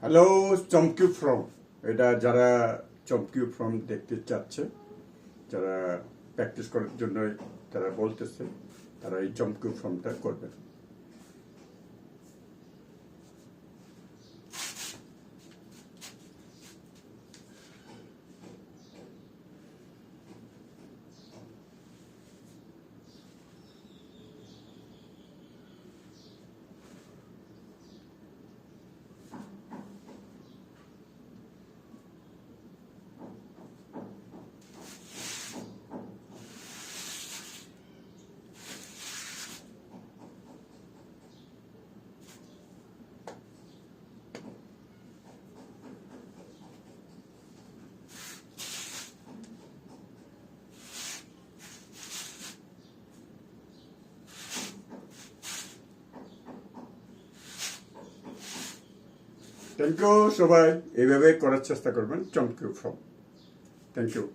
Hello চমকিউ form, এটা যারা চমকিউ form দেখতে চাচ্ছে, যারা প্র্যাকটিস করার জন্য তারা বলতেছে, তারা এই চমকিউ ফর্মটা করবে। থ্যাংক ইউ সবাই, এইভাবে করার চেষ্টা করবেন চমকিউ ফর্ম। Thank you.